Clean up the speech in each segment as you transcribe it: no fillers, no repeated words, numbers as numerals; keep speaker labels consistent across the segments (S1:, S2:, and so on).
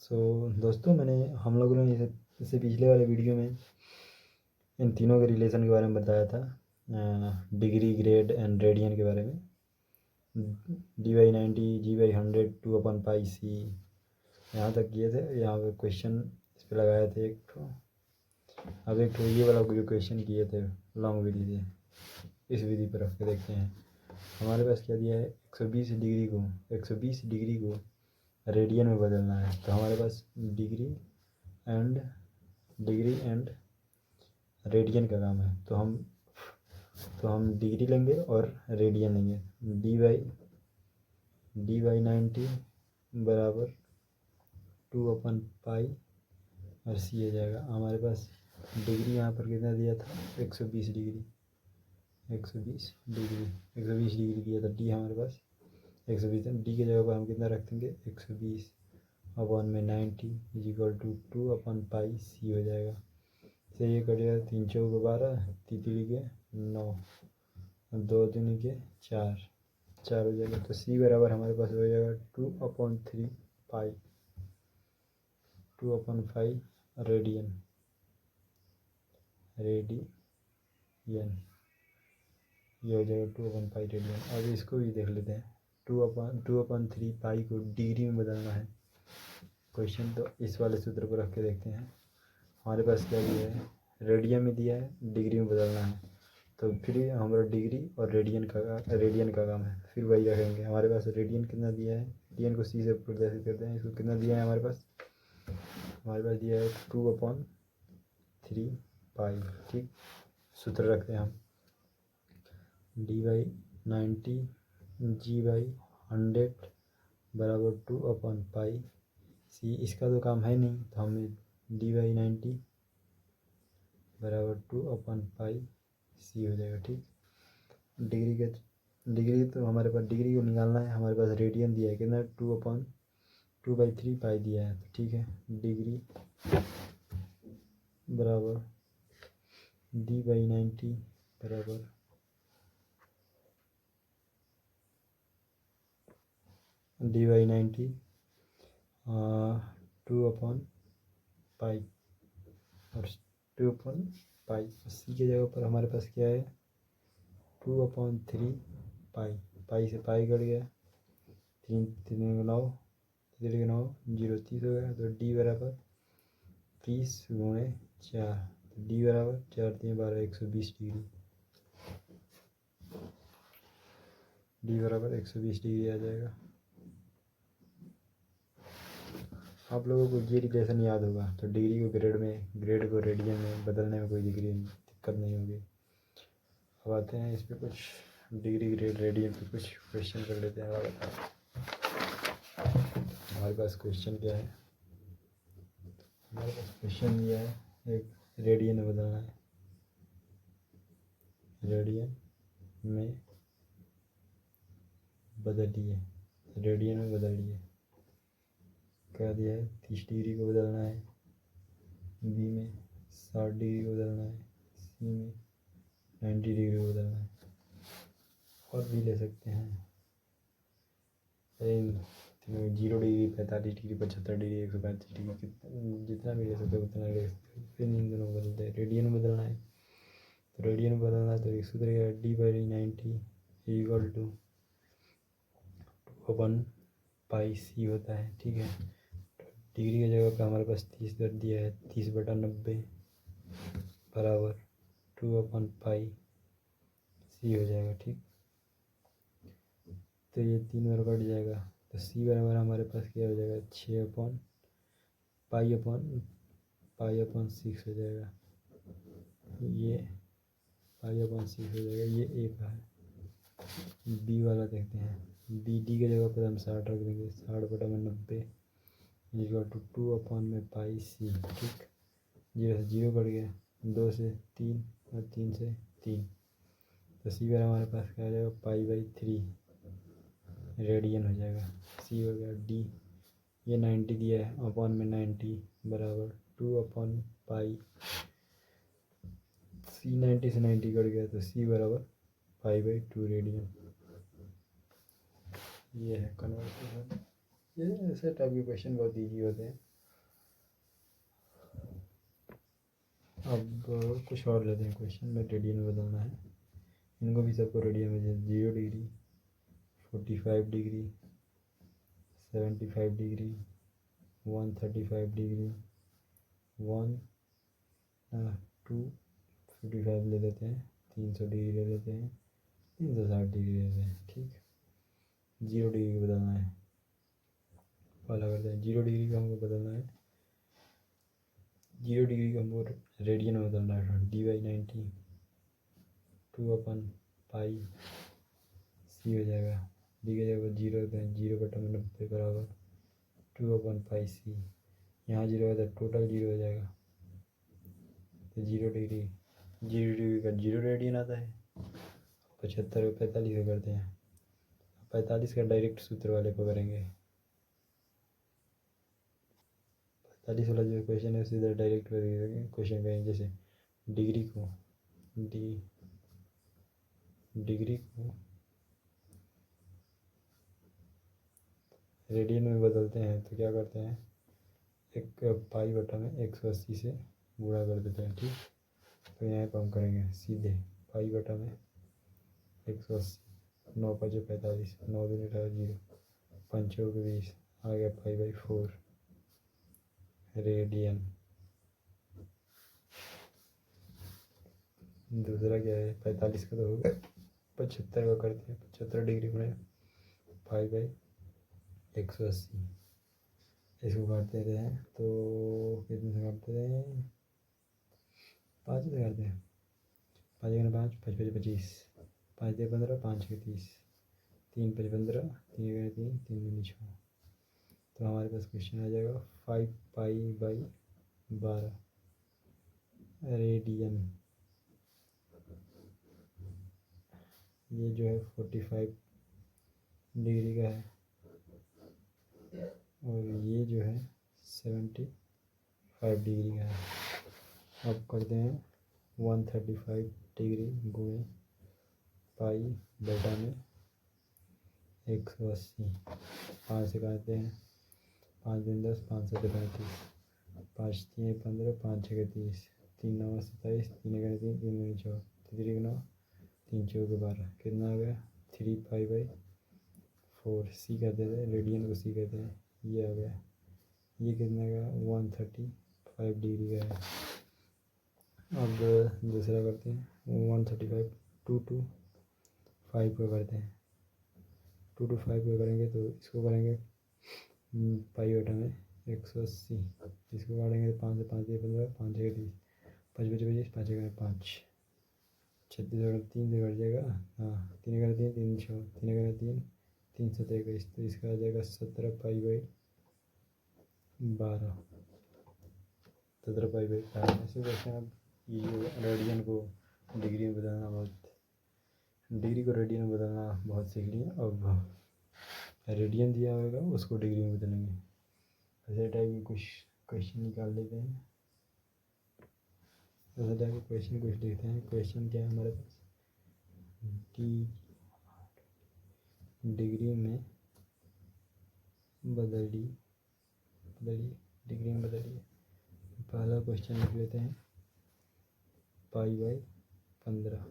S1: दोस्तों हम लोगों ने इससे पिछले वाले वीडियो में इन तीनों के रिलेशन के बारे में बताया था, डिग्री, ग्रेड एंड रेडियन के बारे में। dy90, g/100 2/πc यहाँ तक किए थे। यहाँ पे क्वेश्चन इस पर लगाए थे एक तो। अब एक तो ये वाला जो क्वेश्चन किए थे लॉन्ग विधि से, इस विधि पर रख के देखते हैं। हमारे पास क्या दिया है, 120 डिग्री को रेडियन में बदलना है। तो हमारे पास डिग्री एंड रेडियन का काम है। तो हम डिग्री लेंगे और रेडियन लेंगे। dy90 बराबर 2/π और c हो जाएगा। हमारे पास डिग्री यहाँ पर कितना दिया था, 120 डिग्री दिया था। डी हमारे पास 120, डी की जगह पर हम कितना रख देंगे, 120/90 = 2/πc हो जाएगा। से ये कटेगा, 3 चौक 12, 3 के 9, 2 दूनी के 4 हो जाएगा। तो c बराबर हमारे पास हो जाएगा 2/3π रेडियन। ये हो जाएगा 2/π रेडियन। अब इसको भी देख लेते हैं। 2/3π को डिग्री में बदलना है क्वेश्चन। तो इस वाले सूत्र को रख के देखते हैं। हमारे पास क्या दिया है, रेडियन में दिया है, डिग्री में बदलना है। तो फिर हमारा डिग्री और रेडियन का काम है। फिर वही रखेंगे। हमारे पास रेडियन कितना दिया है, रेडियन को c से प्रदर्शित करते हैं। इसको कितना दिया है, हमारे पास दिया है 2/3π। ठीक, सूत्र रखते हैं हम। dy90 g/100 बराबर 2/πc। इसका तो काम है नहीं, तो हमें dy90 बराबर 2/πc हो जाएगा। ठीक, डिग्री तो हमारे पास डिग्री को निकालना है। हमारे पास रेडियन दिया है कितना, 2/3π दिया है। तो ठीक है, डिग्री बराबर dy90 बराबर 2/π और 2/π। सी के जगह पर हमारे पास क्या है, 2/3π। पाई से पाई कट गया, 3 3 9 3 9 0 30 हो गया। तो डी बराबर 30 × 4। तो डी बराबर 4 3 12 120 डिग्री। डी बराबर 120 डिग्री आ जाएगा। आप लोगों को ये रिलेशन याद होगा, तो डिग्री को ग्रेड में, ग्रेड को रेडियन में बदलने में कोई दिक्कत नहीं होगी। अब आते हैं इस पे कुछ डिग्री, ग्रेड, रेडियन पे कुछ क्वेश्चन कर लेते हैं। हमारे पास क्वेश्चन क्या है, हमारे पास क्वेश्चन दिया है एक रेडियन में बदलना है। रेडियन में बदलिए। क्या दिया है, 30 डिग्री को बदलना है, बी में 60 डिग्री को बदलना है, सी में 90 डिग्री को बदलना है। और भी ले सकते हैं, 0 डिग्री, 45 डिग्री, 75 डिग्री, 135 डिग्री, जितना भी ले सकते हो उतना ले सकते हो। फिर इन दोनों को बदलते हैं। रेडियन में बदलना है, तो रेडियन में बदलना है तो एक सूत्र है, dy90 = 2/πc होता है। ठीक है, डिग्री की जगह पे हमारे पास 30 कर दिया है, 30/90 बराबर 2/πc हो जाएगा। ठीक, तो ये 3 बार कट जाएगा। तो c बराबर हमारे पास क्या हो जाएगा, 6/π/6 हो जाएगा। ये π/6 हो जाएगा। ये एक है। बी वाला देखते हैं। बी डी के जगह पर हम 60 रख देंगे, 60/90 = 2/πc। ठीक, 0 से 0 कट गया, 2 से 3 और 3 से 3। तो सी बार हमारे पास क्या हो जाएगा, π/3 रेडियन हो जाएगा। सी हो गया। डी, ये 90 दिया है, अपॉन में 90 बराबर 2/π। सी 90 से 90 कट गया, तो सी बराबर π/2 रेडियन। ये है कन्वर्टेशन। ये ऐसे टाइप के क्वेश्चन बहुत ईजी होते हैं। अब कुछ और लेते हैं क्वेश्चन में रेडियन में बदलना है। इनको भी सबको रेडियन में, जैसे 0 डिग्री, 45 डिग्री, 75 डिग्री, 135 डिग्री, 255 ले लेते हैं, 300 डिग्री ले लेते हैं, 360 डिग्री ले लेते हैं। ठीक, 0 डिग्री को बदलना है। पहला करते हैं 0 डिग्री को हमको बदलना है। 0 डिग्री को हमको रेडियन में बदलना है। dy/90 2/पाई सी हो जाएगा। डी की जगह 0 होते हैं, 0/90 बराबर 2/पाई सी। यहाँ 0 होता है, टोटल 0 हो जाएगा। तो 0 डिग्री का 0 रेडियन आता है। 75 को 45 को करते हैं। 45 का डायरेक्ट सूत्र वाले को करेंगे। 45 वाला जो क्वेश्चन है सीधा डायरेक्ट क्वेश्चन करेंगे। जैसे डिग्री को रेडियन में बदलते हैं तो क्या करते हैं, एक पाई बटा में 180 से गुणा कर देते हैं। ठीक, तो यहाँ पर हम करेंगे सीधे पाई बटा में 180, 9 5 45, 9 दूनी 0, 5 चौक 20, आ गया पाई/4 रेडियन। दूसरा क्या है, 45 का तो हो गया, 75 का करते हैं। 75 डिग्री में पाई/180, इसको काटते रहते हैं। तो कितने से काटते हैं, 5 से काटते हैं। 5 × 5 5 5 25, 5 × 15 5 × 30, 3 5 15, 3 × 3 3 दूनी 6। तो हमारे पास क्वेश्चन आ जाएगा 5π/12 रेडियन। ये जो है 45 डिग्री का है और ये जो है 75 डिग्री का है। अब करते हैं 135 डिग्री गुणे पाई बटा में 180। 5 से काटते हैं, 5 दूनी 10, 5 7 35, 5 3 15, 5 6 30, 3 9 27, 3 1 3 3 दूनी 4, 3 9 3 चौक 12, कितना आ गया 3π/4। सी कहते थे, रेडियन को सी कहते हैं। ये आ गया, ये कितना का 135 डिग्री का है। अब दूसरा करते हैं 135 2 to 5 को करते हैं। 2 to 5 को करेंगे तो इसको करेंगे पाई बटा में 180, इसको काटेंगे 5 से 5 15, 5 6 30, 5 5 25, 5 1 5, 36 और 3 से कट जाएगा। हाँ, 3 1 3 3 6, 3 1 3 3 7 21, तो इसका आ जाएगा 17π/12। 17π/12 ऐसे क्वेश्चन। अब ये रेडियन को डिग्री में बदलना बहुत सीख लिए। अब रेडियन दिया होगा उसको डिग्री में बदलेंगे। ऐसे टाइप के कुछ क्वेश्चन निकाल लेते हैं। ऐसे टाइप के क्वेश्चन कुछ देखते हैं। क्वेश्चन क्या है हमारे पास, डिग्री में बदलिए। डिग्री में बदलिए। पहला क्वेश्चन लिख लेते हैं π/15।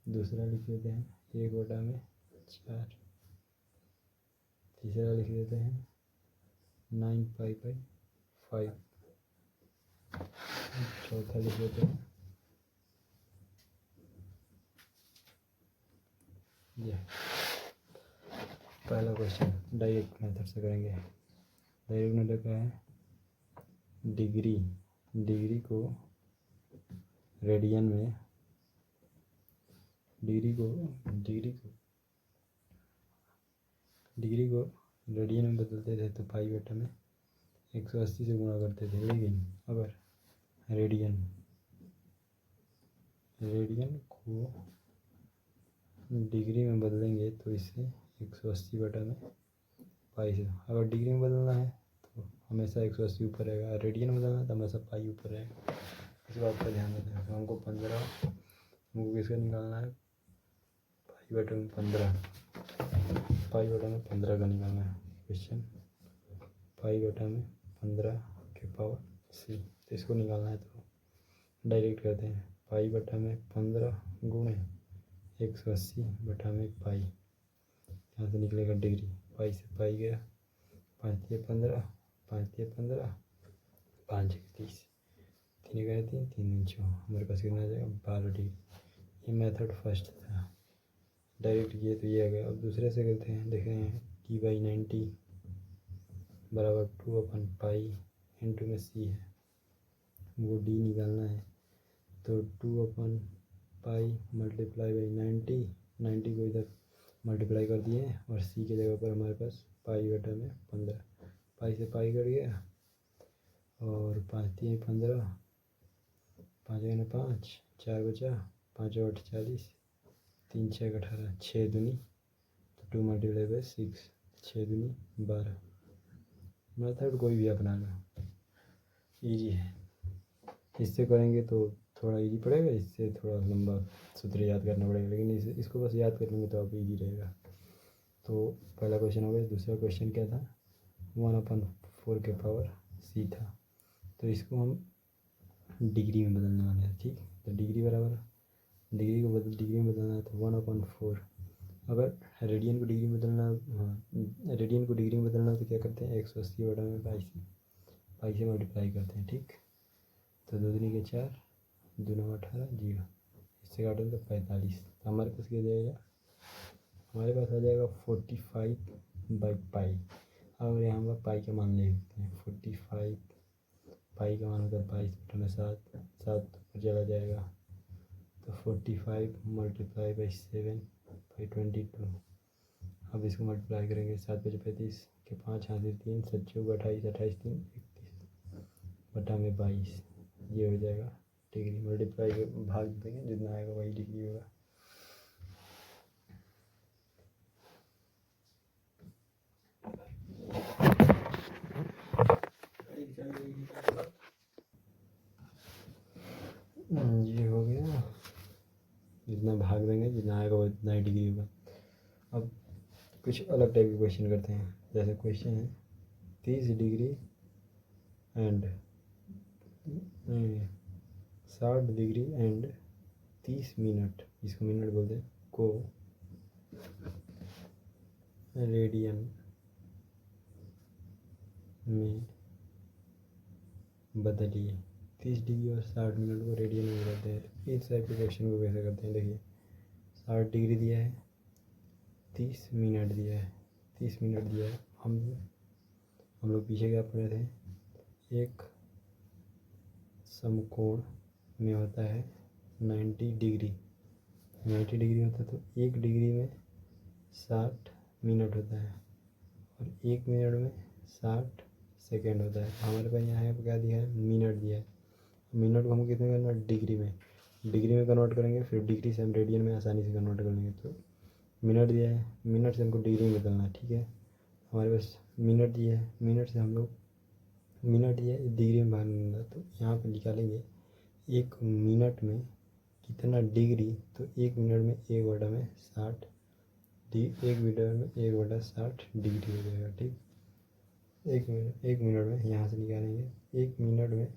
S1: दूसरा लिख लेते हैं 1/4। तीसरा लिख लेते हैं 9π/5। चौथा लिख लेते हैं ये। पहला क्वेश्चन डायरेक्ट मेथड से करेंगे। डायरेक्ट मेथड क्या है, डिग्री को रेडियन में, डिग्री को रेडियन में बदलते थे तो पाई बटा में 180 से गुणा करते थे। लेकिन अगर रेडियन को डिग्री में बदलेंगे तो इसे 180 बटा में पाई से, अगर डिग्री में बदलना है तो हमेशा 180 ऊपर रहेगा, रेडियन में बदलना है तो हमेशा पाई ऊपर रहेगा। इस बात का ध्यान रखना है। तो हमको किसका निकालना है, पाई बटा में 15 का निकालना है क्वेश्चन। पाई बटा में 15 के पावर c, तो इसको निकालना है। तो डायरेक्ट करते हैं। पाई बटा में 15 गुणे 180 बटा में पाई, यहाँ से निकलेगा डिग्री। पाई से पाई गया, 5 तिया 15, 5 तिया 15, 5 एक 30, 3 गए 3, 3 4, हमारे पास कितना आ जाएगा 12 डिग्री। ये मेथड फर्स्ट था, डायरेक्ट किए तो ये आ गया। अब दूसरे से करते हैं, देख रहे हैं T/90 बराबर 2/पाई इंटू में C है, वो D निकालना है, तो 2/पाई मल्टीप्लाई बाई 90 को इधर मल्टीप्लाई कर दिए और C की जगह पर हमारे पास पाई बटा में 15, पाई से पाई कट गया और 5 तिया 15, 5 गए 5, 4 बचा, 5 8 40, 3 6 18, 6 दूनी तो 2 मल्टीप्लाई बाई 6, 6 दूनी 12। मेथड कोई भी अपना लो, ईजी है। इससे करेंगे तो थोड़ा इजी पड़ेगा, इससे थोड़ा लंबा सूत्र याद करना पड़ेगा, लेकिन इसको बस याद कर लेंगे तो आप इजी रहेगा। तो पहला क्वेश्चन हो गया। दूसरा क्वेश्चन क्या था, 1/4 के पावर C था, तो इसको हम डिग्री में बदलने वाले हैं। ठीक, तो डिग्री बराबर डिग्री को डिग्री में बदलना है तो 1/4। अगर रेडियन को डिग्री में बदलना, हाँ रेडियन को डिग्री में बदलना तो क्या करते हैं 180 बटा में पाई से मल्टीप्लाई करते हैं। ठीक, तो 2 दूनी के 4, 2 9 18, 0, इससे काटेंगे तो 45, तो हमारे पास क्या जाएगा, हमारे पास आ जाएगा 45/पाई। और यहाँ पर पाई का मान ले सकते हैं, 45 पाई का मान होता है 22 बटा में 7, 7 ऊपर चला जाएगा तो 45 मल्टीप्लाई बाई 7 बाई 22। अब इसको मल्टीप्लाई करेंगे, 7 बजे 35 के 5 हाथ से 3, 7 चौक 28, 28 3 31 बटा में 22, ये हो जाएगा डिग्री। मल्टीप्लाई के भाग देंगे, जितना आएगा वही डिग्री होगा। ये हो गया, जितना भाग देंगे जितना आएगा वो इतना ही डिग्री होगा। अब कुछ अलग टाइप के क्वेश्चन करते हैं, जैसे क्वेश्चन है 30 degree and 60 degree and 30 minute, इसको मिनट बोलते हैं, को रेडियन में बदलिए। 30 डिग्री और 60 मिनट को रेडियन में बदलते हैं। तो इस टाइप के क्वेश्चन को कैसे करते हैं, देखिए 60 डिग्री दिया है, 30 मिनट दिया है, 30 मिनट दिया है। हम लोग पीछे क्या पढ़े थे, एक समकोण में होता है 90 डिग्री, 90 डिग्री होता है तो 1 डिग्री में 60 मिनट होता है और 1 मिनट में 60 सेकेंड होता है। हमारे पास यहाँ पे क्या दिया है, मिनट दिया है। मिनट को हम कितने करना, डिग्री में कन्वर्ट करेंगे, फिर डिग्री से हम रेडियन में आसानी से कन्वर्ट कर लेंगे। तो मिनट दिया है, मिनट से हमको डिग्री में बदलना है। ठीक है, हमारे पास मिनट दिया है, मिनट से हम लोग मिनट दिया है डिग्री में बदलना, तो यहाँ पर निकालेंगे 1 मिनट में कितना डिग्री, तो 1 मिनट में 1/60, 1 मिनट में 1/60 डिग्री हो जाएगा। ठीक, 1 मिनट में यहाँ से निकालेंगे, 1 मिनट में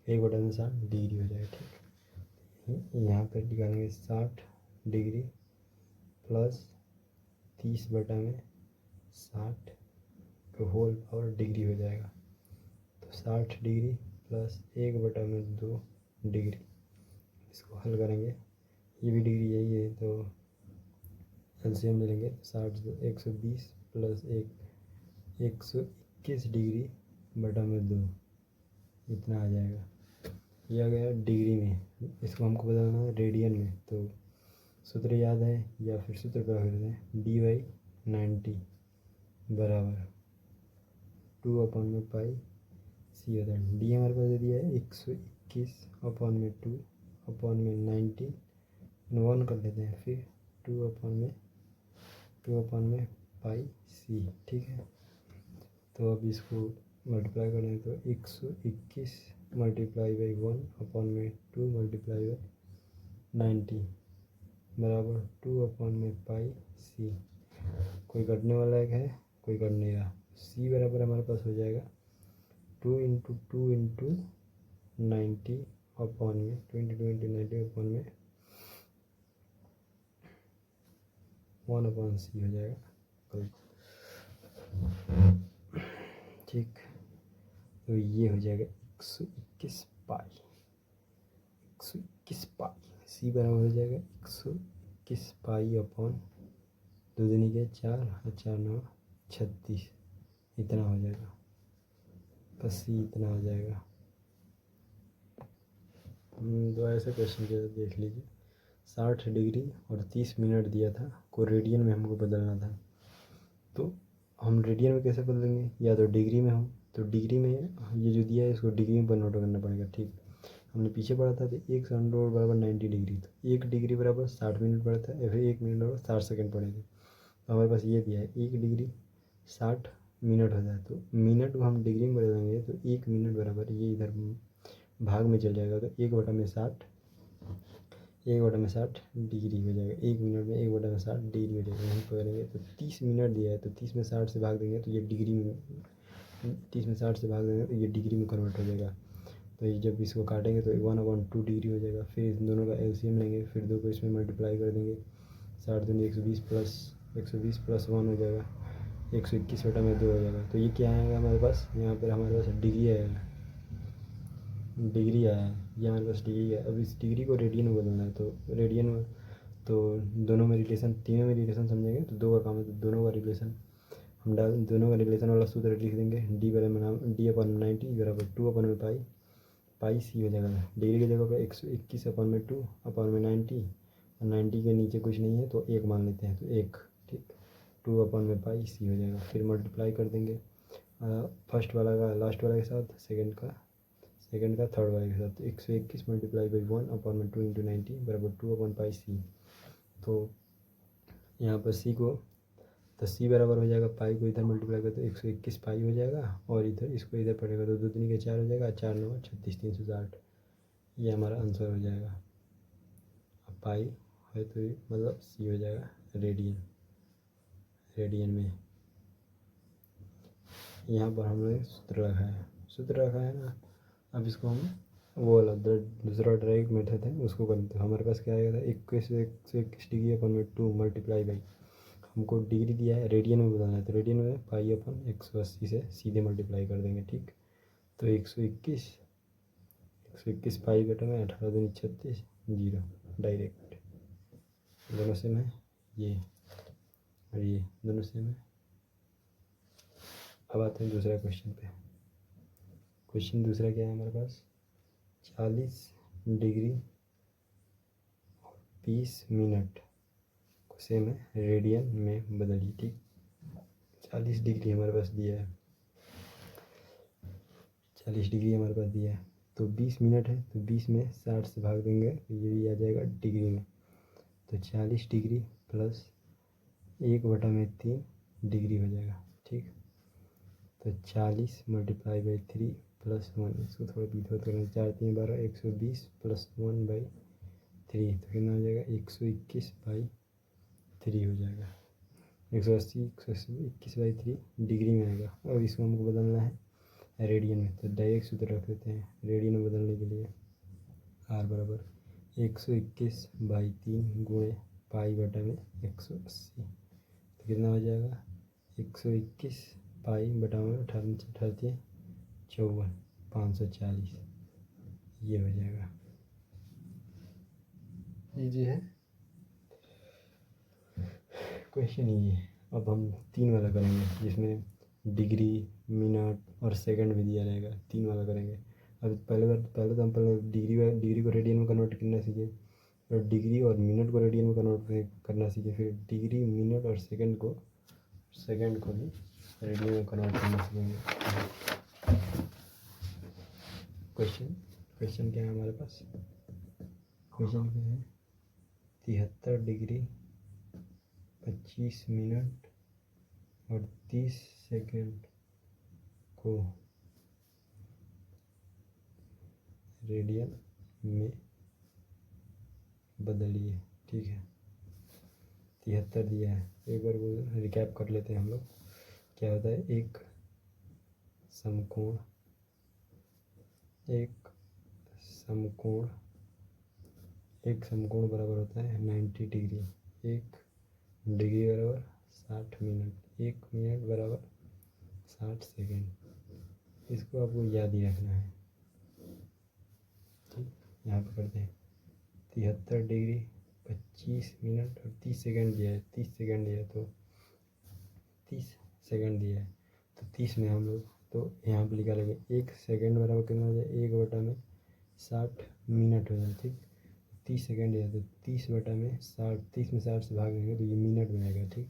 S1: 1/60 डिग्री हो जाएगा। ठीक, यहाँ पर निकालेंगे 60 डिग्री प्लस 30 बटा में 60 का होल पावर डिग्री हो जाएगा, तो 60 डिग्री प्लस 1/2 डिग्री। इसको हल करेंगे, ये भी डिग्री यही है तो एलसीएम ले लेंगे, 60 120 प्लस 121 डिग्री बटा में 2, इतना आ जाएगा। ये आ गया डिग्री में। इसको हमको बदलना है रेडियन में, तो सूत्र याद है या फिर सूत्र क्या करते हैं, D/90 बराबर 2/पाई C होता है। डी हमारे पास दे दिया है 121/2/90, 1 कर लेते हैं, फिर 2/पाई C। ठीक है, तो अब इसको मल्टीप्लाई करें तो 121 मल्टीप्लाई बाई 1/2 मल्टीप्लाई बाई 90 बराबर 2/पाई C। कोई कटने वाला है, कोई कट नहीं रहा। C बराबर हमारे पास हो जाएगा 2 × 2 × 90 अपॉन में 20 अपॉन में 1/c हो जाएगा। ठीक, तो ये हो जाएगा 121 पाई। 121 पाई सी बराबर हो जाएगा 121 पाई अपॉन 2 दूनी के 4 और 4 9 36, इतना हो जाएगा। बस सी इतना हो जाएगा। तो ऐसे क्वेश्चन के देख लीजिए, 60 डिग्री और 30 मिनट दिया था, को रेडियन में हमको बदलना था। तो हम रेडियन में कैसे बदलेंगे, या तो डिग्री में हो, तो डिग्री में ये जो दिया है इसको डिग्री में कन्वर्ट करना पड़ेगा। ठीक, हमने पीछे पढ़ा था तो 1 अंडर बराबर 90 डिग्री, तो 1 डिग्री बराबर 60 मिनट पड़ता है, या फिर 1 मिनट बराबर 60 सेकंड पड़ेगा। तो हमारे पास ये दिया है 1 डिग्री 60 मिनट हो जाए, तो मिनट को हम डिग्री में बदलेंगे तो 1 मिनट बराबर ये इधर भाग में चल जाएगा, तो 1/60 डिग्री हो जाएगा। 1 मिनट में 1/60 डिग्री हो जाएगा। यहीं पर करेंगे तो 30 मिनट दिया है, तो 30 में 60 से भाग देंगे तो ये डिग्री में 30 में 60 से भाग देंगे तो ये डिग्री में कन्वर्ट हो जाएगा। तो ये जब इसको काटेंगे तो 1/2 डिग्री हो जाएगा। फिर इन दोनों का एलसीएम लेंगे, फिर 2 को इसमें मल्टीप्लाई कर देंगे। 60 दूनी 120 प्लस 1 हो जाएगा, 121/2 हो जाएगा। तो ये क्या आएगा हमारे पास, यहाँ पर हमारे पास डिग्री आएगा, डिग्री आया है, ये हमारे पास डिग्री है। अब इस डिग्री को रेडियन में बदलना है, तो रेडियन में तो दोनों में रिलेशन, तीनों में रिलेशन समझेंगे तो 2 का काम है, तो दोनों का रिलेशन हम दोनों का रिलेशन वाला सूत्र लिख देंगे। D/90 बराबर 2/पाई, पाई सी हो जाएगा। डिग्री की जगह पर 121/2 अपॉन में 90, और 90 के नीचे कुछ नहीं है तो 1 मान लेते हैं, तो 1। ठीक, 2/पाई सी हो जाएगा। फिर मल्टीप्लाई कर देंगे फर्स्ट वाला का लास्ट वाला के साथ, सेकंड का थर्ड वाले के साथ। तो 121 मल्टीप्लाई बाई 1/2 इंटू 90 बराबर 2/पाई सी। तो यहाँ पर सी को, तो सी बराबर हो जाएगा, पाई को इधर मल्टीप्लाई कर तो 121 पाई हो जाएगा, और इधर इसको इधर पड़ेगा तो 2 दूनी के 4 हो जाएगा, 4 9 36 360, ये हमारा आंसर हो जाएगा। अब पाई है तो मतलब सी हो जाएगा रेडियन में। यहाँ पर हमने सूत्र रखा है ना। अब इसको हम वो वाला दूसरा डायरेक्ट मेथड है उसको करते हैं। हमारे पास क्या आएगा, 121 डिग्री अपन में 2 मल्टीप्लाई बाई, हमको डिग्री दिया है, रेडियन में बदलना है, तो रेडियन में पाई अपन 180 से सीधे मल्टीप्लाई कर देंगे। ठीक, तो 121 पाई बटा में 18 दूनी 36 0 डायरेक्ट, दोनों से में ये और ये दोनों से में। अब आते हैं दूसरा क्वेश्चन पे। क्वेश्चन दूसरा क्या है हमारे पास, 40 डिग्री और 20 मिनट को सेम है रेडियन में बदलिए। ठीक, 40 डिग्री हमारे पास दिया है, 40 डिग्री हमारे पास दिया है, तो 20 मिनट है, तो 20 में 60 से भाग देंगे तो ये भी आ जाएगा डिग्री में। तो 40 डिग्री प्लस 1/3 डिग्री हो जाएगा। ठीक, तो 40 मल्टीप्लाई बाई 3 प्लस 1, इसको थोड़ा बीट करना, 4 3 12 120 प्लस 1/3, तो कितना हो जाएगा 121/3 हो जाएगा। 180 121/3 डिग्री में आएगा। और इसको हमको बदलना है रेडियन में, तो डायरेक्ट सूत्र रख देते हैं रेडियन में बदलने के लिए। R बराबर 121/3 गुणे पाई बटा में 180, तो कितना हो जाएगा 121 पाई बटा में 18 54 540, ये हो जाएगा। इजी है क्वेश्चन, ये है। अब हम 3 वाला करेंगे जिसमें डिग्री मिनट और सेकंड भी दिया रहेगा, 3 वाला करेंगे। अब पहले तो हम डिग्री को रेडियन में कन्वर्ट करना सीखे, और डिग्री और मिनट को रेडियन में कन्वर्ट करना सीखे, फिर डिग्री मिनट और सेकंड को भी रेडियन में कन्वर्ट करना सीखेंगे। क्वेश्चन क्या है हमारे पास, क्वेश्चन क्या है, 73 डिग्री 25 मिनट और 30 सेकंड को रेडियन में बदलिए। ठीक है, 73 दिया है, एक बार वो रिकैप कर लेते हैं हम लोग। क्या होता है, एक समकोण बराबर होता है 90 डिग्री। 1 डिग्री बराबर 60 मिनट। 1 मिनट बराबर 60 सेकेंड। इसको आपको याद ही रखना है। ठीक, यहाँ पर करते हैं 73 डिग्री 25 मिनट और 30 सेकेंड दिया है। 30 सेकेंड दिया है तो 30 सेकेंड दिया है तो 30 में हम लोग तो यहाँ पर निकालेंगे 1 सेकेंड बराबर कितना हो जाए 1/60 मिनट हो जाए। ठीक, 30 सेकेंड दिया तो 30/60, 30 में 60 से भाग देंगे तो ये मिनट में आएगा। ठीक,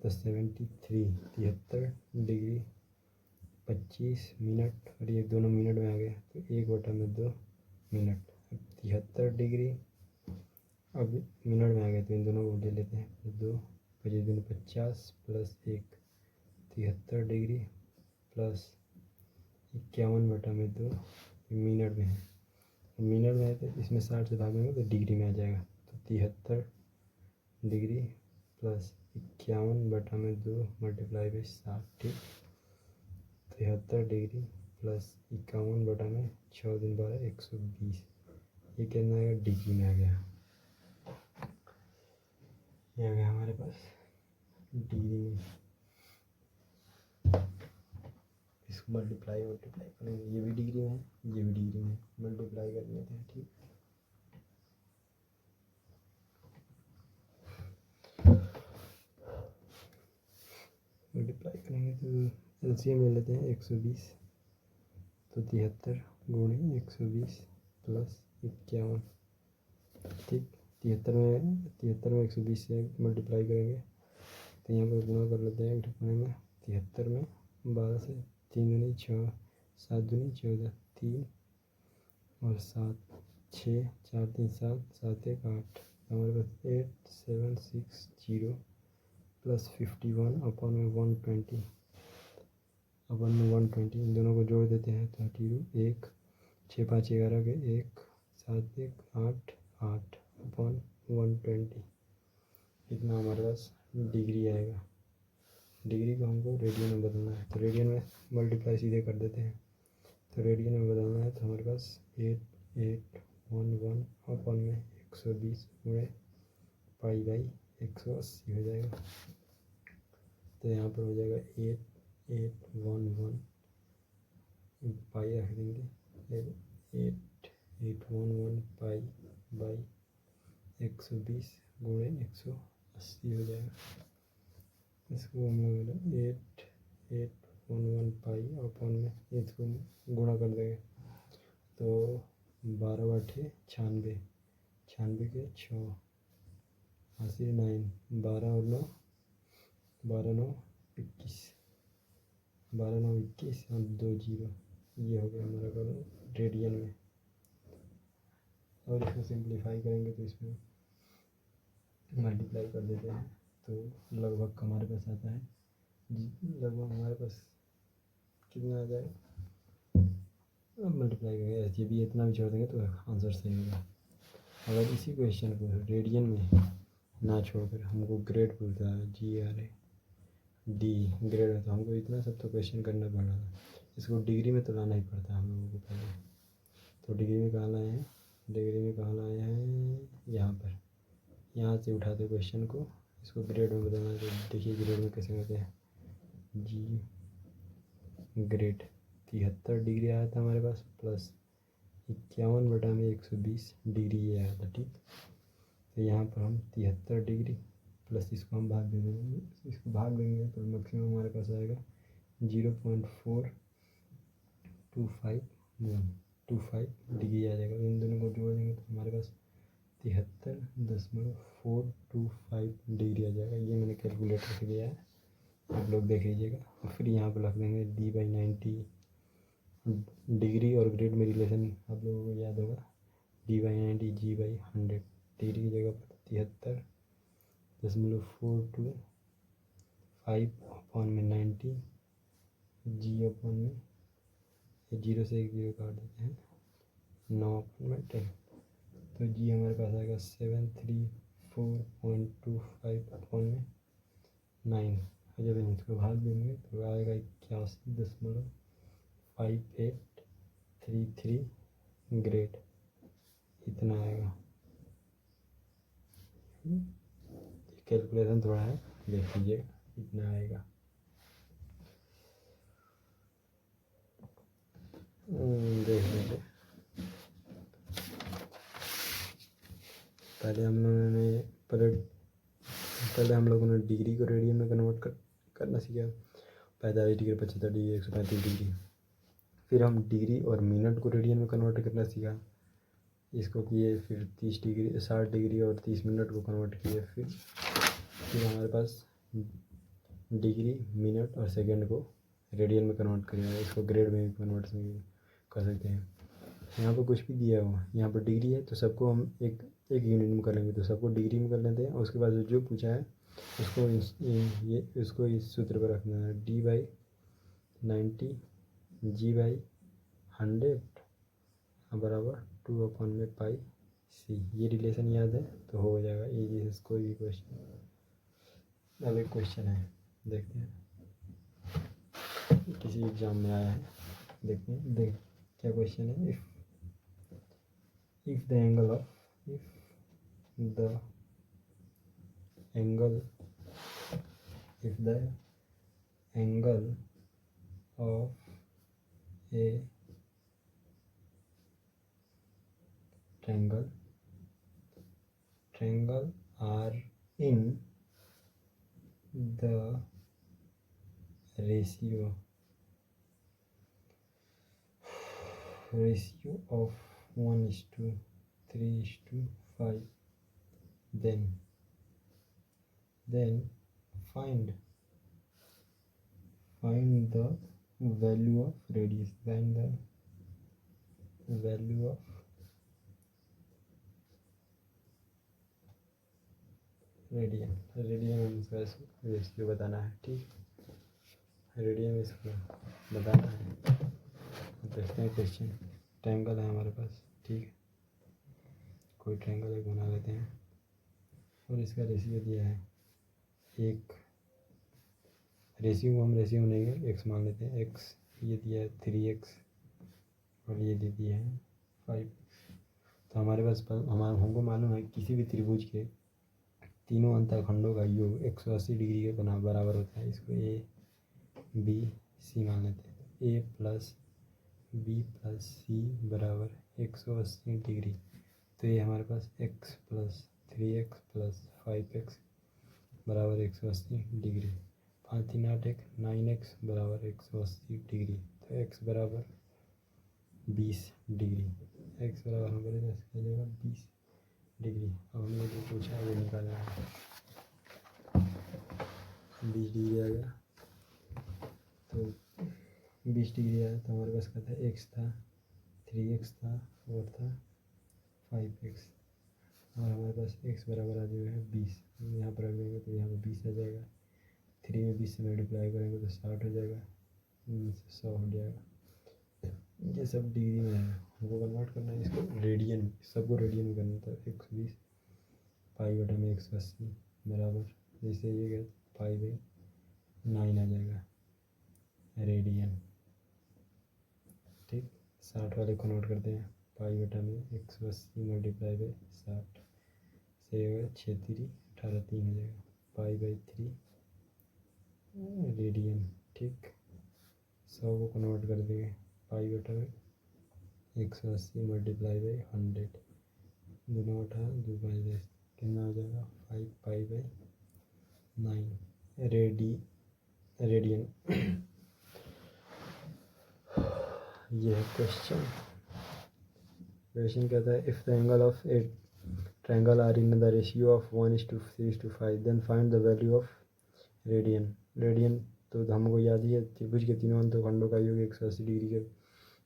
S1: तो 73 डिग्री 25 मिनट और ये दोनों मिनट में आ गए तो 1/2 मिनट। 73 डिग्री अब मिनट में आ गए तो इन दोनों को ले लेते हैं। 2 25 दूनी 50 प्लस 1 73 डिग्री प्लस 51/2 मिनट में है। मिनट में है तो इसमें 60 से भागेंगे तो डिग्री में आ जाएगा। तो 73 डिग्री प्लस 51/2 मल्टीप्लाई बाई 60। ठीक, 73 डिग्री प्लस 51/6 दिन 12 120। ये कितना आएगा डिग्री में आ गया। ये आ गया हमारे पास डिग्री में। इसको मल्टीप्लाई करेंगे, ये भी डिग्री में है ये भी डिग्री में, मल्टीप्लाई कर लेते हैं। ठीक, मल्टीप्लाई करेंगे तो एलसीएम ले लेते हैं 120 तो 73 गुणे 120 प्लस 51। ठीक, 73 में 120 से मल्टीप्लाई करेंगे तो यहाँ पर गुणा कर लेते हैं। ठिकाने में 73 में 12 से 3 दूनी 6 7 दूनी 14 3 और 7 6 4 3 7 7 1 8 हमारे पास 8760 प्लस 51/120 इन दोनों को जोड़ देते हैं 32 1 6 5 11 के 1 7 1 8 8/120 इतना हमारे पास डिग्री आएगा। डिग्री को हमको रेडियन में बदलना है तो रेडियन में मल्टीप्लाई सीधे कर देते हैं। तो रेडियन में बदलना है तो हमारे पास 8811/120 गुणे पाई बाई 180 हो जाएगा। तो यहाँ पर हो जाएगा 8811 पाई रख देंगे 8811 पाई बाई 120 गुणे 180 हो जाएगा। इसको हम लोग 8811 पाई अपन में इसको गुणा कर देंगे तो 12/96 96 के 6 80 9 12 और 9 12 9 21 12 9 21 और 2 0 ये हो गया हमारा कॉलम रेडियन में। और इसको सिंप्लीफाई करेंगे तो इसमें मल्टीप्लाई कर देते हैं तो लगभग हमारे पास आता है लगभग हमारे पास कितना आ जाएगा। मल्टीप्लाई करेंगे ये भी इतना भी छोड़ देंगे तो आंसर सही होगा। अगर इसी क्वेश्चन को रेडियन में ना छोड़कर हमको ग्रेड बोलता है GRA D ग्रेड में तो हमको इतना सब तो क्वेश्चन करना पड़ रहा था। इसको डिग्री में तो लाना ही पड़ता है हम लोगों को पहले। तो डिग्री में कहाँ लाए हैं यहाँ पर। यहाँ से उठाते क्वेश्चन को इसको ग्रेड में बदलना है। तो देखिए ग्रेड में कैसे होते हैं जी ग्रेड 73 डिग्री आया था हमारे पास प्लस 51/120 डिग्री ये आया था। ठीक, तो यहाँ पर हम 73 डिग्री प्लस इसको हम भाग दे देंगे। इसको भाग देंगे तो मैक्सिमम हमारे पास आएगा 0.425125 डिग्री आ जाएगा। इन दोनों को जोड़ देंगे तो हमारे पास 73.425 डिग्री आ जाएगा। ये मैंने कैलकुलेटर से किया है, आप लोग देख लीजिएगा। और फिर यहाँ पर रख देंगे D/90 डिग्री और ग्रेड में रिलेशन आप लोगों को याद होगा D/90 G/100 डिग्री की जगह पर 73.425/90 G/में 0 से 1 0 काट देते हैं 9/10 तो जी हमारे पास आएगा 734.25/9। जब इसको भाग देंगे तो आएगा 81.5833 ग्रेड इतना आएगा। कैलकुलेशन थोड़ा है, देख लीजिए इतना आएगा। देख लीजिए, पहले हम लोगों ने पहले हम लोगों ने डिग्री को रेडियन में कन्वर्ट करना सीखा। 45 डिग्री, 75 डिग्री, 135 डिग्री। फिर हम डिग्री और मिनट को रेडियन में कन्वर्ट करना सीखा, इसको किए। फिर 30 डिग्री, 60 डिग्री और 30 मिनट को कन्वर्ट किए। फिर हमारे पास डिग्री, मिनट और सेकंड को रेडियन में कन्वर्ट करेंगे। इसको ग्रेड में भी कन्वर्ट कर सकते हैं। यहाँ पर कुछ भी दिया हुआ, यहाँ पर डिग्री है तो सबको हम एक यूनिट में कर लेंगे, तो सबको डिग्री में कर लेते हैं। और उसके बाद जो पूछा है उसको इस सूत्र पर रखना है, D/90 G/100 बराबर 2/πc। ये रिलेशन याद है तो हो जाएगा इजी से कोई भी क्वेश्चन। अब एक क्वेश्चन है, देखते हैं किसी एग्जाम में आया है, देखते हैं क्या क्वेश्चन है। if the angle of a triangle are in the ratio of 1:3:5, then find the value of radius. Find the value of radian में इसका रेशियो बताना है। ठीक, रेडियन में इसको बताना है। देखते हैं क्वेश्चन। ट्रायंगल है हमारे पास, ठीक है, कोई ट्रायंगल एक बना लेते हैं और इसका रेशियो दिया है एक। रेशियो को हम रेशियो बनेंगे, एक्स मान लेते हैं। एक्स ये दिया है 3x और ये दे दिया है 5। तो हमारे पास हमको मालूम है किसी भी त्रिभुज के तीनों अंतःखंडों का योग 180 डिग्री के बराबर होता है। इसको A B C मान लेते हैं। A + B + C बराबर 180 डिग्री। तो ये हमारे पास x + 3x + 5x बराबर 180 डिग्री। 5 3 8 1 9x बराबर 180 डिग्री। तो x बराबर 20 डिग्री। x बराबर हमारे पास क्या जाएगा 20 डिग्री। अब हमने जो पूछा है वो निकालना है। 20 डिग्री आ गया, तो 20 डिग्री आया तो हमारे पास क्या था, x था, 3x था और था 5x। और हमारे पास x बराबर आ जाएगा 20। यहाँ पर रख देंगे तो यहाँ पर 20 आ जाएगा। 3 में 20 से मल्टीप्लाई करेंगे तो 60 हो जाएगा, 100 हो जाएगा। ये सब डिग्री में है, हमको कन्वर्ट करना है इसको रेडियन, सबको रेडियन में करना था। 120 π/180 बराबर, जैसे ये गया π/9 आ जाएगा रेडियन। ठीक, 60 वाले कन्वर्ट करते हैं। π/180 × 60 से 6 3 18 3 हो जाएगा π/3 रेडियन। ठीक, 100 को कन्वर्ट कर देंगे π/180 × 100, दोनों 18 2 5 10, कितना हो जाएगा 5 π/9 रेडियन। ये है क्वेश्चन कहता है if the angle of a triangle are in the ratio of 1:3:5 then find the value of radian. तो हमको याद ही है, त्रिभुज के तीनों अंतःखंडों का योग 180 डिग्री के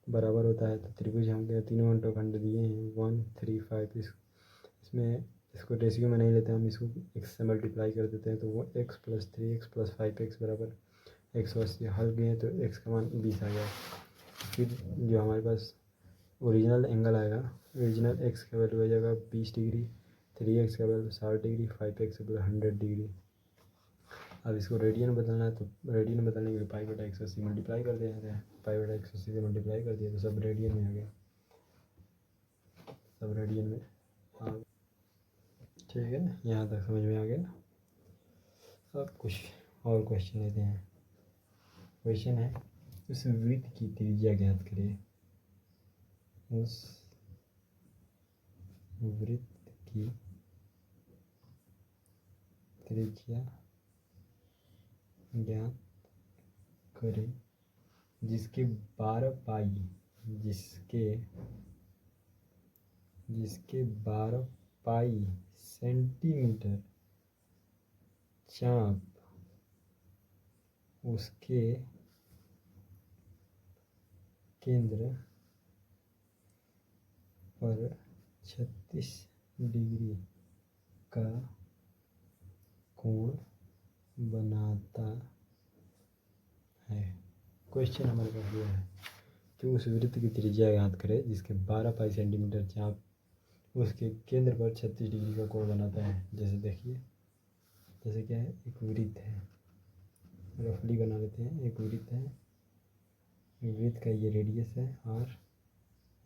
S1: बराबर होता है। तो त्रिभुज हमके तीनों अंतःखंड दिए हैं 1 3 5। इसमें इसको रेशियो में नहीं लेते, हम इसको x से मल्टीप्लाई कर देते हैं। तो वो x + 3x + 5x बराबर 180 हल गए तो x का मान 20 आ गया। फिर जो हमारे पास ओरिजिनल एंगल आएगा, ओरिजिनल x का वैल्यू आ जाएगा 20 डिग्री, 3x का वैल्यू 60 डिग्री, 5x का वैल्यू 100 डिग्री। अब इसको रेडियन बदलना है, तो रेडियन बदलने के लिए π/180 मल्टीप्लाई कर देते हैं। π/180 से मल्टीप्लाई कर दिया तो सब रेडियन में आ गया। सब रेडियन में आ, ठीक है, यहाँ तक समझ में आ गया। अब कुछ और क्वेश्चन लेते हैं। क्वेश्चन है, उस वृत्त की त्रिज्या ज्ञात करिए। उस वृत्त की त्रिज्या ज्ञात करें जिसके 12 पाई जिसके 12 पाई सेंटीमीटर चाप उसके केंद्र पर 36 डिग्री का कोण बनाता है। क्वेश्चन हमारे पास यह है कि उस वृत्त की त्रिज्या ज्ञात करें जिसके 12 पाई सेंटीमीटर चाप उसके केंद्र पर 36 डिग्री का कोण बनाता है। जैसे देखिए, जैसे क्या है, एक वृत्त है, रफली बना लेते हैं। एक वृत्त है, वृत्त का ये रेडियस है आर,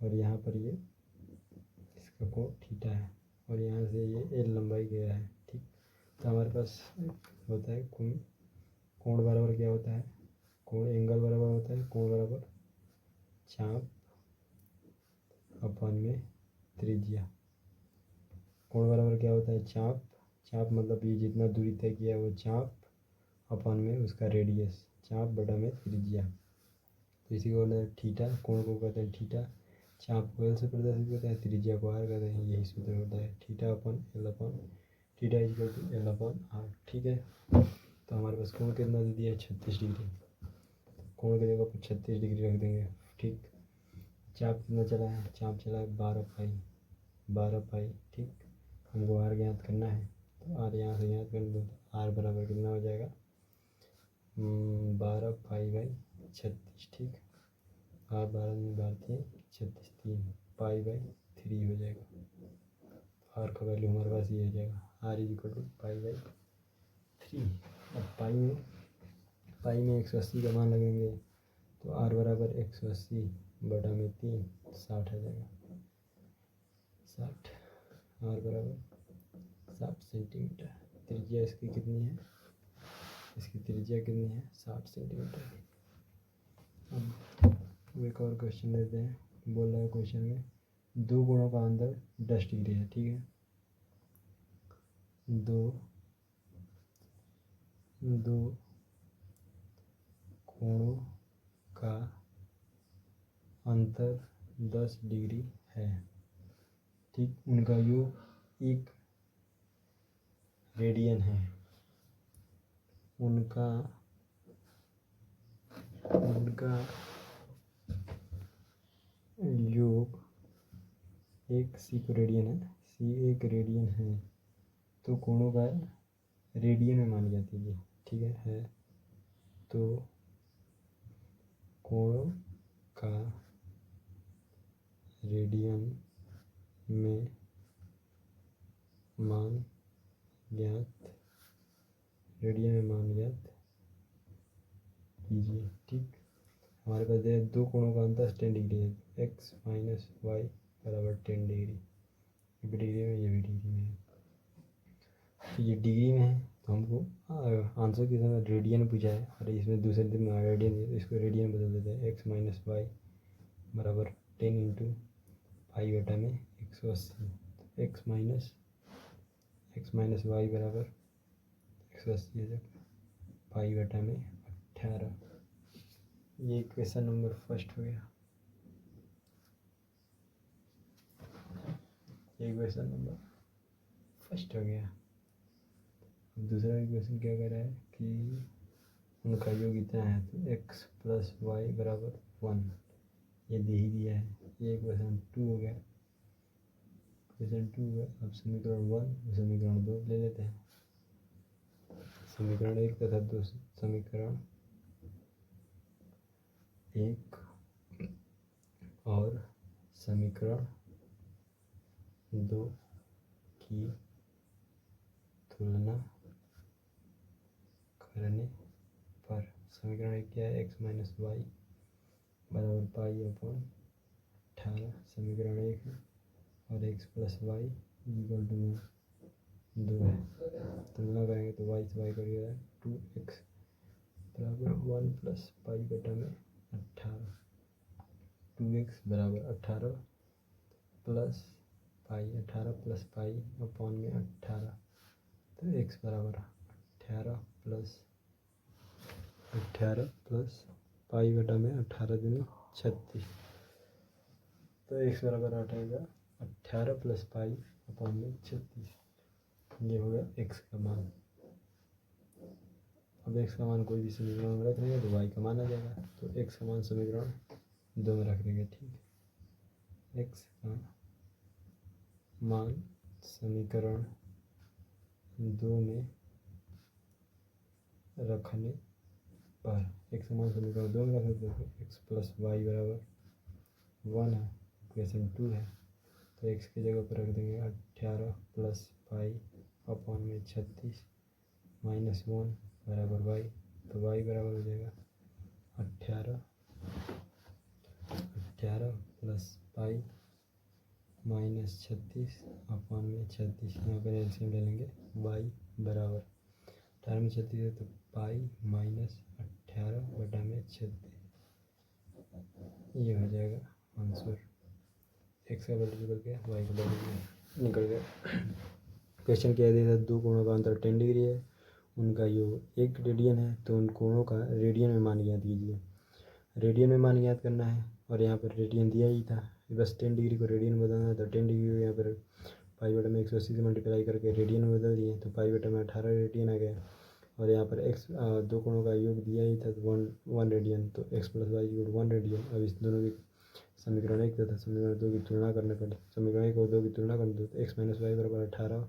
S1: और यहाँ पर ये इसका कोण थीटा है, और यहाँ से ये एल लंबाई गया है। ठीक, तो हमारे पास होता है कोण बराबर क्या होता है, कोण एंगल बराबर होता है कोण बराबर चाप अपन में त्रिज्या। कोण बराबर क्या होता है, चाप मतलब ये जितना दूरी तय किया है वो चाप अपन में उसका रेडियस, चाप बटा में त्रिज्या। तो इसी को बोलते हैं थीटा। कोण को कहते हैं थीटा, चाप को एल से प्रदर्शित करते हैं, त्रिज्या को आर कहते हैं। यही सूत्र होता है theta upon L upon theta equal to L upon R. ठीक है, तो हमारे पास कोण कितना दे दिया है, 36 डिग्री। कोण की जगह पर 36 डिग्री रख देंगे। ठीक, चाप कितना चला है, चाप चला है 12 पाई। ठीक, हमको आर ज्ञात करना है, तो आर यहाँ से ज्ञात कर दो, तो आर बराबर कितना हो जाएगा, 12 पाई बाई 36। ठीक, आर 12 36 3 पाई बाई 3 हो जाएगा। आर का वैल्यू हमारे पास ये हो जाएगा, R is equal to pi by 3। अब पाई में 180 का मान लगेंगे, तो आर बराबर 180 बटा में 3 60 आ जाएगा। 60, आर बराबर 60 सेंटीमीटर। त्रिज्या इसकी कितनी है, इसकी त्रिज्या कितनी है, 60 सेंटीमीटर। अब एक और क्वेश्चन लेते हैं। बोल रहा है क्वेश्चन में दो कोणों का अंतर 10 डिग्री है। ठीक है, दो कोणों का अंतर 10 डिग्री है। ठीक, उनका योग 1 रेडियन है। उनका योग 1 सीक रेडियन है, सी 1 रेडियन है। तो कोणों का रेडियन में मानी जाती है। ठीक है, तो कोणों का रेडियन में मान ज्ञात कीजिए। ठीक, हमारे पास है दो कोणों का अंतर 10 डिग्री है, x माइनस वाई बराबर 10 डिग्री। ये भी डिग्री में, ये भी डिग्री में है। तो ये डिग्री में है, तो हमको आंसर के समय रेडियन पूछा है, और इसमें दूसरे दिन में रेडियन है, तो इसको रेडियन बदल देते हैं। x माइनस वाई बराबर 10 इंटू पाई बटा में 180। तो x माइनस वाई बराबर 180 हो जाएगा, पाई बटा में 18। ये क्वेश्चन नंबर फर्स्ट हो गया। ये क्वेश्चन नंबर फर्स्ट हो गया। अब दूसरा क्वेश्चन क्या कह रहा है कि उनका योग इतना है, तो x प्लस वाई बराबर 1, ये दे ही दिया है। ये क्वेश्चन 2 हो गया। क्वेश्चन 2 है। अब समीकरण 1 समीकरण 2 ले लेते हैं। समीकरण 1 तथा 2, समीकरण 1 और समीकरण 2 की तुलना करने पर समीकरण 1 क्या है, x माइनस वाई बराबर पाई अपॉन 18 समीकरण 1 है। और X plus Y equal to 2 है। तुलना करेंगे तो वाई से वाई कट गया 2x बराबर 1 प्लस पाई बटा में 18। 2x बराबर 18 प्लस पाई 18 प्लस पाई अपॉन में 18। तो x बराबर 18 प्लस पाई बटा में 18 दूनी 36। तो x बराबर आ जाएगा 18 प्लस पाई अपॉन में 36। ये हो गया x का मान। अब x का मान कोई भी समीकरण में रख देंगे तो y का मान आ जाएगा। तो x का मान समीकरण 2 में रख देंगे। ठीक है, x का मान समीकरण 2 में रखने पर x का मान समीकरण 2 में रखने पर x प्लस वाई बराबर 1 है, इक्वेशन 2 है। तो x की जगह पर रख देंगे 18 प्लस पाई अपॉन में 36 माइनस 1 बराबर y। तो y बराबर हो जाएगा 18 प्लस पाई माइनस 36 अपॉन में 36। यहाँ पर एलसीएम ले लेंगे y बराबर 18 में 36 है तो पाई माइनस 18 बटा में 36। ये हो जाएगा आंसर। एक्स का वैल्यू निकल गया, वाई का वैल्यू निकल गया। क्वेश्चन क्या दिया था, दो कोणों का अंतर 10 डिग्री है, उनका योग 1 रेडियन है, तो उन कोणों का रेडियन में मान ज्ञात कीजिए। रेडियन में मान ज्ञात करना है और यहाँ पर रेडियन दिया ही था, बस 10 डिग्री को रेडियन में बदलना है। तो 10 डिग्री को यहाँ पर पाई बटा में 180 से मल्टीप्लाई करके रेडियन में बदल दिए, तो पाई बटा में 18 रेडियन आ गया। और यहाँ पर एक्स दो कोणों का योग दिया ही था, तो 1 रेडियन, तो X plus Y equal 1 radian. अब इस दोनों की समीकरण 1 तथा समीकरण 2 की तुलना करने पर समीकरण 1 और 2 की तुलना करने पर एक्स माइनस वाई बराबर 18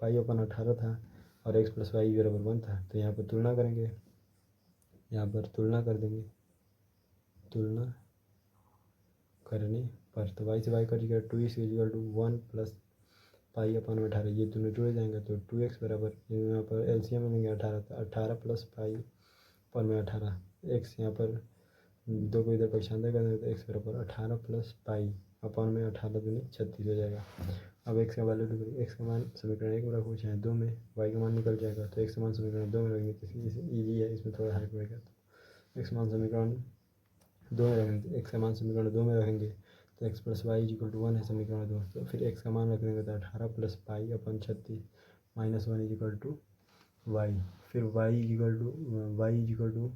S1: पाई अपन 18 था और एक्स प्लस वाई बराबर 1 था। तो यहाँ पर तुलना करेंगे, यहाँ पर तुलना कर देंगे। तुलना करने पर तो वाई से वाई कट गया, 2 is equal to 1 plus pi upon 18, ये दोनों जुड़ जाएंगे। तो 2x बराबर यहाँ पर एलसीएम में लेंगे 18, तो 18 प्लस पाई अपन में 18, एक्स यहाँ पर दो को इधर पक्षांतर कर देंगे तो एक्स बराबर 18 प्लस पाई अपन में 18 दूनी 36 हो जाएगा। अब एक्स का वैल्यू निकल, एक्स का मान समीकरण 1 में रखो चाहे 2 में, वाई का मान निकल जाएगा। तो एक्स का मान समीकरण 2 में रखेंगे तो ईजी है, इसमें थोड़ा हार्ड पड़ेगा। तो एक्स मान समीकरण 2 में रखेंगे, एक्स का मान समीकरण 2 में रखेंगे तो X plus Y equal to 1 है समीकरण 2। तो फिर एक्स का मान रख देंगे तो 18 plus pi upon 36 minus 1 equal to Y. फिर Y equal to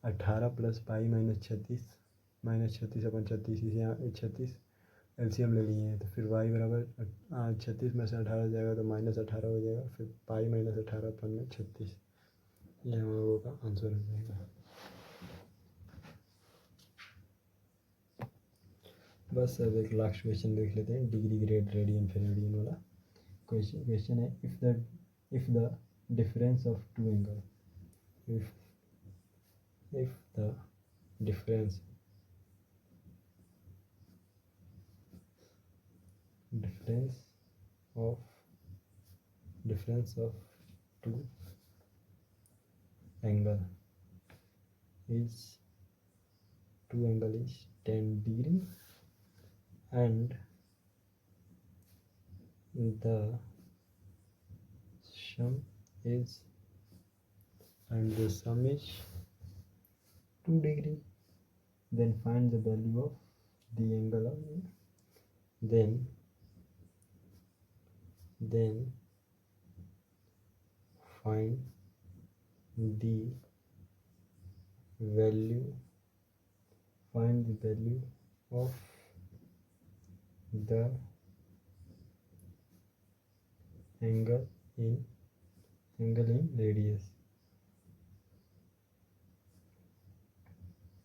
S1: 18 plus pi minus 36 upon 36 इसे यहाँ 36 एलसीएम ले लिए हैं। तो फिर वाई बराबर 36 में से 18 हो जाएगा तो माइनस 18 हो जाएगा, फिर पाई माइनस 18 अपन में 36। ये हम लोगों का आंसर हो जाएगा। बस अब एक लास्ट क्वेश्चन देख लेते हैं, डिग्री ग्रेड रेडियन फिर रेडियन वाला क्वेश्चन है। If the difference of two angle, if the difference of two angle is 10 degree and the sum is 2 degree, then find the value of the angle of then find the value of the angle in radius।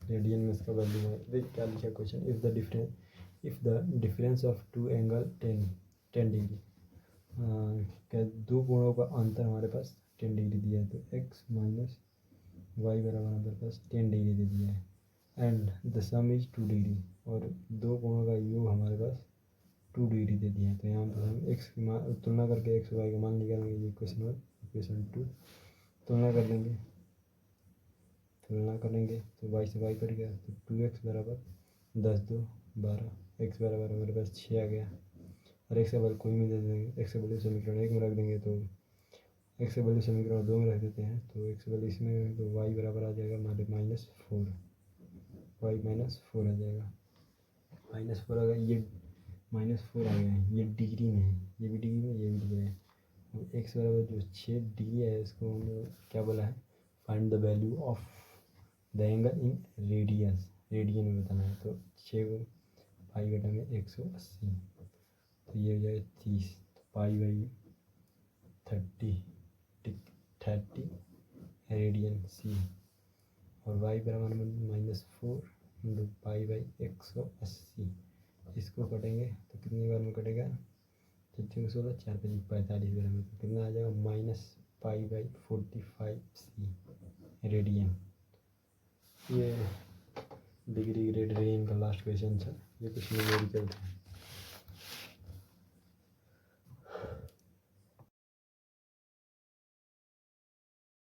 S1: Radian में इसका value है। देख क्या लिखा question, if the difference of two angle 10 degree, क्या दो कोणों का अंतर हमारे पास 10 डिग्री दिया है, तो x माइनस वाई बराबर हमारे पास 10 डिग्री दे दिया है, and the some is 2 degree, और दो कोणों का योग हमारे पास 2 डिग्री दे दिया है। तो यहाँ पर हम x की मान तुलना करके x y का मान निकालेंगे। ये क्वेश्चन 2 तुलना कर लेंगे, तो y से y कट गया, तो 2x बराबर 10 2 12 एक्स बराबर हमारे पास 6 आ गया। और एक्स का वैल्यू कोई भी दे देंगे, एक्स का वैल्यू समीकरण 1 में रख देंगे तो एक्स का वैल्यू समीकरण 2 में रख देते हैं तो एक्स वैल्यू इसमें तो वाई बराबर आ जाएगा हमारे -4, वाई -4 आ जाएगा। -4 आ गया, ये -4 आ गया है, ये डिग्री में है, ये भी डिग्री में, ये भी डिग्री में। अब एक्स बराबर जो 6 डिग्री है इसको हम क्या बोला है, find the value of the angle in radiance, radian में बताना है। तो 6 को पाई बटा में 180 तो ये हो जाएगा 30, तो पाई बाई 30 रेडियन सी। और वाई बराबर -4 इंटू पाई बाई 180, इसको कटेंगे तो कितनी बार में कटेगा, 16 16 4 5 45 बार में, तो कितना आ जाएगा -पाई/45 सी रेडियन। ये डिग्री रेडियन का लास्ट क्वेश्चन था, ये कुछ न्यूमेरिकल था।